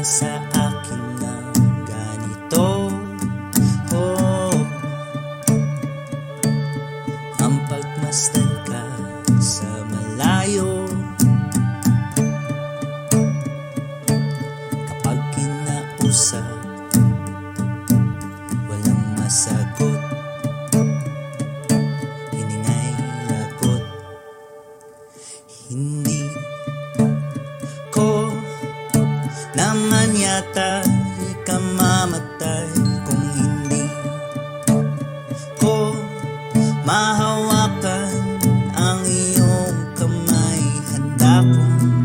sa akin ng ganito. Oh, ang pagmasdan ka sa malayo. Kapag kinausap, walang masagot, hiningay lagot. Hindi ko naman yata ikamamatay kung hindi ko mahawakan ang iyong kamay. Handa kong